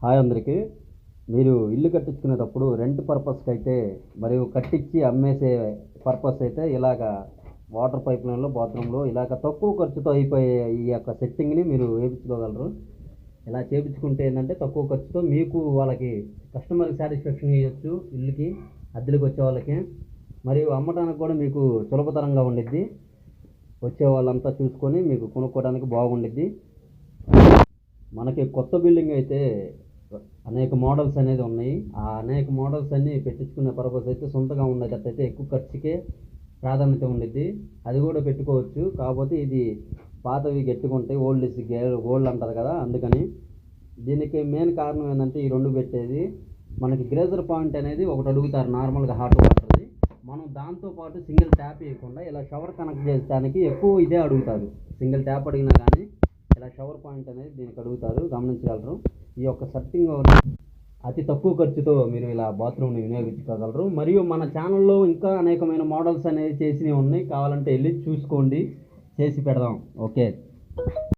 Hi అందరికీ. మీరు ఇల్లు కట్టించుకునేటప్పుడు రెంట్ పర్పస్కి అయితే మరియు కట్టించి అమ్మేసే పర్పస్ అయితే ఇలాగ వాటర్ పైప్ లైన్లో బాత్రూంలో ఇలాగ తక్కువ ఖర్చుతో అయిపోయే ఈ యొక్క సెట్టింగ్ని మీరు వేయించుకోగలరు. ఇలా చేయించుకుంటే ఏంటంటే తక్కువ ఖర్చుతో మీకు వాళ్ళకి కస్టమర్కి సాటిస్ఫాక్షన్ ఇవ్వచ్చు, ఇల్లుకి అద్దెలకు వచ్చే వాళ్ళకి, మరియు అమ్మడానికి కూడా మీకు సులభతరంగా ఉండిద్ది. వచ్చే వాళ్ళంతా చూసుకొని మీకు కొనుక్కోవడానికి బాగుండిద్ది. మనకి కొత్త బిల్డింగ్ అయితే అనేక మోడల్స్ అనేది ఉన్నాయి. ఆ అనేక మోడల్స్ అన్నీ పెట్టించుకునే పర్పస్ అయితే సొంతగా ఉండేటట్టయితే ఎక్కువ ఖర్చుకే ప్రాధాన్యత ఉండిద్ది. అది కూడా పెట్టుకోవచ్చు. కాకపోతే ఇది పాతవి గట్టిగుంటాయి, ఓల్డ్ అంటారు కదా, అందుకని. దీనికి మెయిన్ కారణం ఏంటంటే ఈ రెండు పెట్టేది మనకి గ్రేజర్ పాయింట్ అనేది ఒకటి అడుగుతారు నార్మల్గా హాట్ వాటర్ది. మనం దాంతోపాటు సింగిల్ ట్యాప్ వేయకుండా ఇలా షవర్ కనెక్ట్ చేయడానికి ఎక్కువ ఇదే అడుగుతారు. సింగిల్ ట్యాప్ అడిగినా కానీ ఇలా షవర్ పాయింట్ అనేది దీనికి అడుగుతారు, గమనించగలరు. ఈ యొక్క సెట్టింగ్ అతి తక్కువ ఖర్చుతో మీరు ఇలా బాత్రూమ్ని వినియోగించుకోగలరు. మరియు మన ఛానల్లో ఇంకా అనేకమైన మోడల్స్ అనేవి చేసినవి ఉన్నాయి, కావాలంటే వెళ్ళి చూసుకోండి, చేసి పెడదాం. ఓకే.